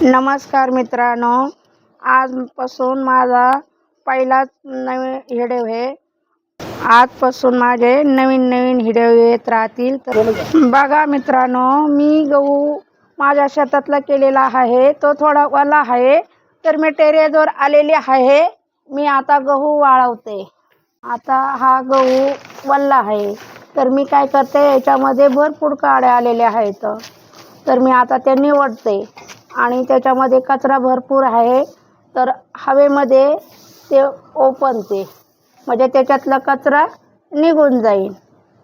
नमस्कार मित्रांनो, आजपासून माझा पहिलाच नवीन व्हिडिओ आहे. आजपासून माझे नवीन व्हिडिओ येत राहतील. तर बघा मित्रांनो, मी गहू माझ्या शेतातला केलेला आहे. तो थोडा ओला आहे, तर मी टेरेसवर आलेली आहे. मी आता गहू वाळवते. आता हा गहू वल्ला आहे, तर मी काय करते, याच्यामध्ये भरपूर काड्या आलेल्या आहेत. तर मी आता ते निवडते आणि त्याच्यामध्ये कचरा भरपूर आहे. तर हवेमध्ये ते ओपनते, म्हणजे त्याच्यातला कचरा निघून जाईल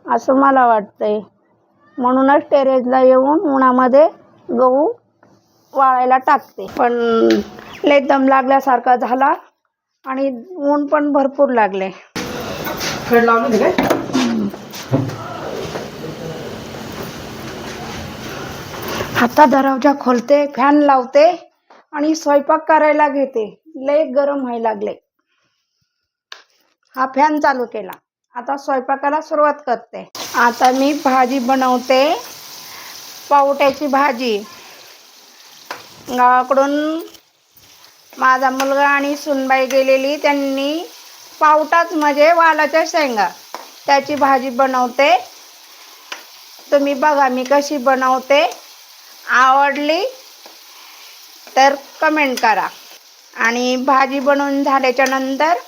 असं मला वाटतंय. म्हणूनच टेरेसला येऊन उन्हामध्ये गहू वाळायला टाकते. पण लय दम लागल्यासारखा झाला आणि ऊन पण भरपूर लागले. आता दरवाजा खोलते, फॅन लावते आणि स्वयंपाक करायला घेते. लय गरम व्हायला लागले. हा फॅन चालू केला. आता स्वयंपाकाला सुरुवात करते. आता मी भाजी बनवते, पावट्याची भाजी. गावाकडून माझा मुलगा आणि सुनबाई गेलेली, त्यांनी पावटाच म्हणजे वालाच्या शेंगा त्याची भाजी बनवते. तुम्ही बघा मी कशी बनवते. आवडली तर कमेंट करा. आणि भाजी बनवून झाल्याच्या नंतर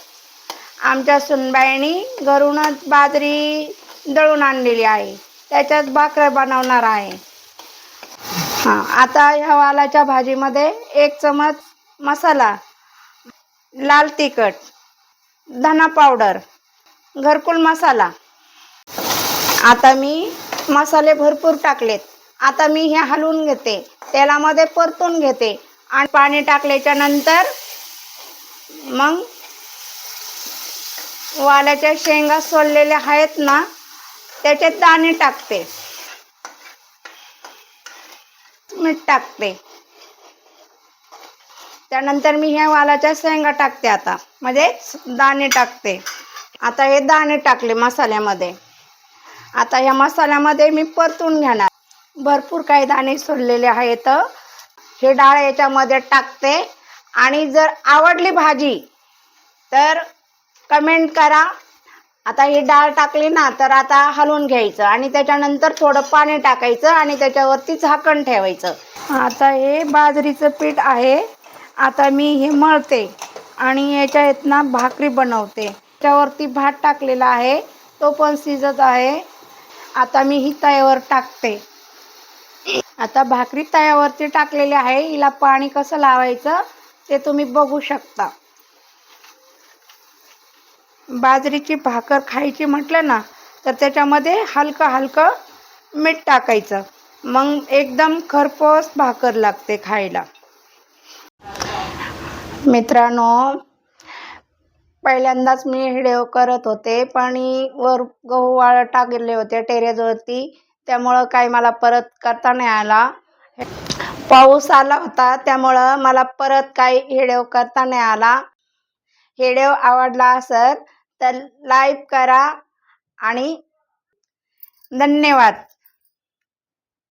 आमच्या सुनबाईंनी घरूनच बाजरी दळून आणलेली आहे, त्याच्यात भाकऱ्या बनवणार आहे. आता ह्या वालाच्या भाजीमध्ये 1 चमच मसाला, लाल तिखट, धना पावडर, घरकुल मसाला. आता मी मसाले भरपूर टाकलेत. आता मी हे हलवून घेते, तेलामध्ये परतून घेते आणि पाणी टाकल्याच्या नंतर मग वालाच्या शेंगा सोललेल्या आहेत ना, त्याच्यात दाणे टाकते, मीठ टाकते. त्यानंतर मी ह्या वालाच्या शेंगा टाकते, आता म्हणजे दाणे टाकते. आता हे दाणे टाकले मसाल्यामध्ये. आता ह्या मसाल्यामध्ये मी परतून घेणार. भरपूर काही दाणे सोडलेले आहेत. हे डाळ याच्यामध्ये टाकते आणि जर आवडली भाजी तर कमेंट करा. आता ही डाळ टाकली ना, तर आता हलवून घ्यायचं आणि त्याच्यानंतर थोडं पाणी टाकायचं आणि त्याच्यावरती झाकण ठेवायचं. आता हे बाजरीचं पीठ आहे. आता मी हे मळते आणि याच्यात ना भाकरी बनवते. त्याच्यावरती भात टाकलेला आहे, तो पण शिजत आहे. आता मी ही तव्यावर टाकते. आता भाकरी तव्यावरती टाकलेली आहे. हिला पाणी कसं लावायचं ते तुम्ही बघू शकता. बाजरीची भाकर खायची म्हटलं ना, तर त्याच्यामध्ये हलकं मीठ टाकायचं. मग एकदम खरपूस भाकर लागते खायला. मित्रांनो, पहिल्यांदाच मी व्हिडिओ करत होते, पण वर गहू वाळत टाकले होते टेरेसवरती, त्यामुळं काही मला परत करता नाही आला. पाऊस आला होता, त्यामुळं मला परत काही व्हिडिओ करता नाही आला. व्हिडिओ आवडला असेल तर लाईक करा आणि धन्यवाद.